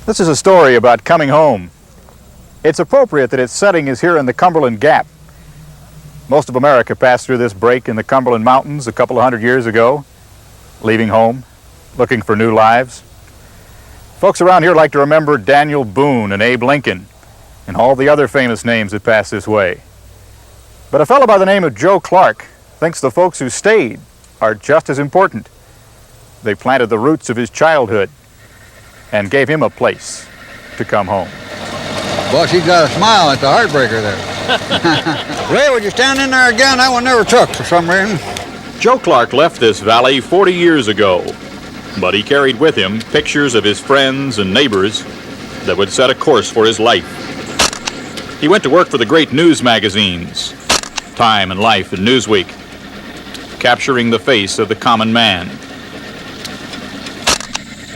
This is a story about coming home. It's appropriate that its setting is here in the Cumberland Gap. Most of America passed through this break in the Cumberland Mountains a couple of hundred years ago, leaving home, looking for new lives. Folks around here like to remember Daniel Boone and Abe Lincoln and all the other famous names that passed this way. But a fellow by the name of Joe Clark thinks the folks who stayed are just as important. They planted the roots of his childhood and gave him a place to come home. Boss, you got a smile at the heartbreaker there. Ray, would you stand in there again? That one never took for some reason. Joe Clark left this valley 40 years ago, but he carried with him pictures of his friends and neighbors that would set a course for his life. He went to work for the great news magazines, Time and Life and Newsweek, capturing the face of the common man.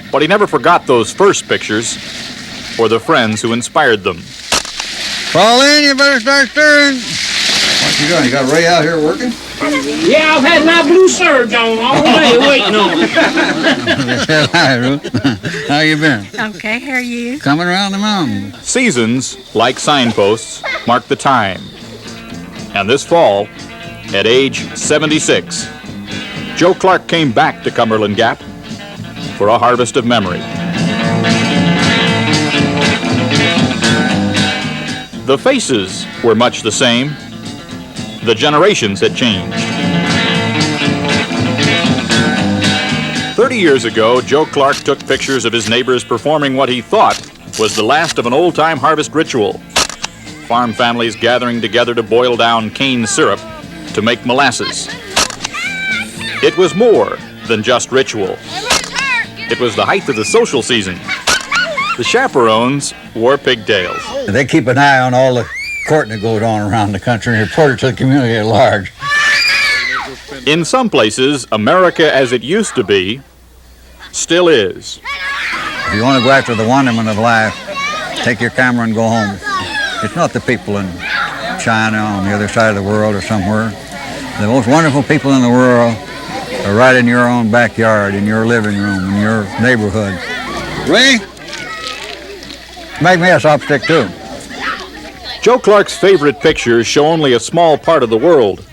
But he never forgot those first pictures or the friends who inspired them. Fall in, you better start stirring. What you doing? You got Ray out here working? Yeah, I've had my blue serge on all day waiting on it. Hi, Ruth. How you been? Okay, how are you? Coming around the mountain. Seasons, like signposts, mark the time. And this fall, at age 76, Joe Clark came back to Cumberland Gap for a harvest of memory. The faces were much the same. The generations had changed. 30 years ago, Joe Clark took pictures of his neighbors performing what he thought was the last of an old-time harvest ritual. Farm families gathering together to boil down cane syrup to make molasses. It was more than just ritual. It was the height of the social season. The chaperones wore pigtails. They keep an eye on all the courting that goes on around the country and report it to the community at large. In some places, America as it used to be still is. If you want to go after the wonderment of life, take your camera and go home. It's not the people in China on the other side of the world or somewhere. The most wonderful people in the world are right in your own backyard, in your living room, in your neighborhood. Ray, make me a chopstick too. Joe Clark's favorite pictures show only a small part of the world,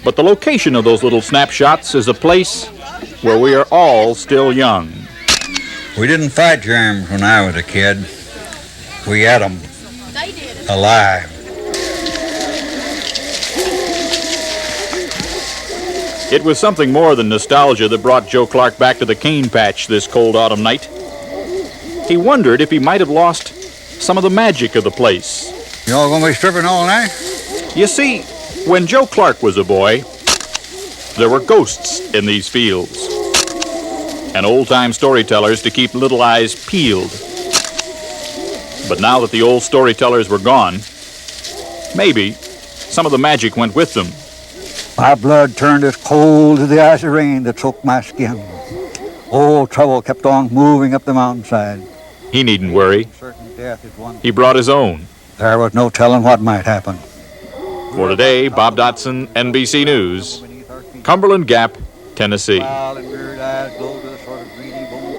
but the location of those little snapshots is a place where we are all still young. We didn't fight germs when I was a kid. We ate them alive. It was something more than nostalgia that brought Joe Clark back to the cane patch this cold autumn night. He wondered if he might have lost some of the magic of the place. You all gonna be stripping all night? You see, when Joe Clark was a boy, there were ghosts in these fields and old-time storytellers to keep little eyes peeled. But now that the old storytellers were gone, maybe some of the magic went with them. My blood turned as cold as the icy rain that soaked my skin. Old trouble kept on moving up the mountainside. He needn't worry. Certain death is one. He brought his own. There was no telling what might happen. For today, Bob Dotson, NBC News, Cumberland Gap, Tennessee.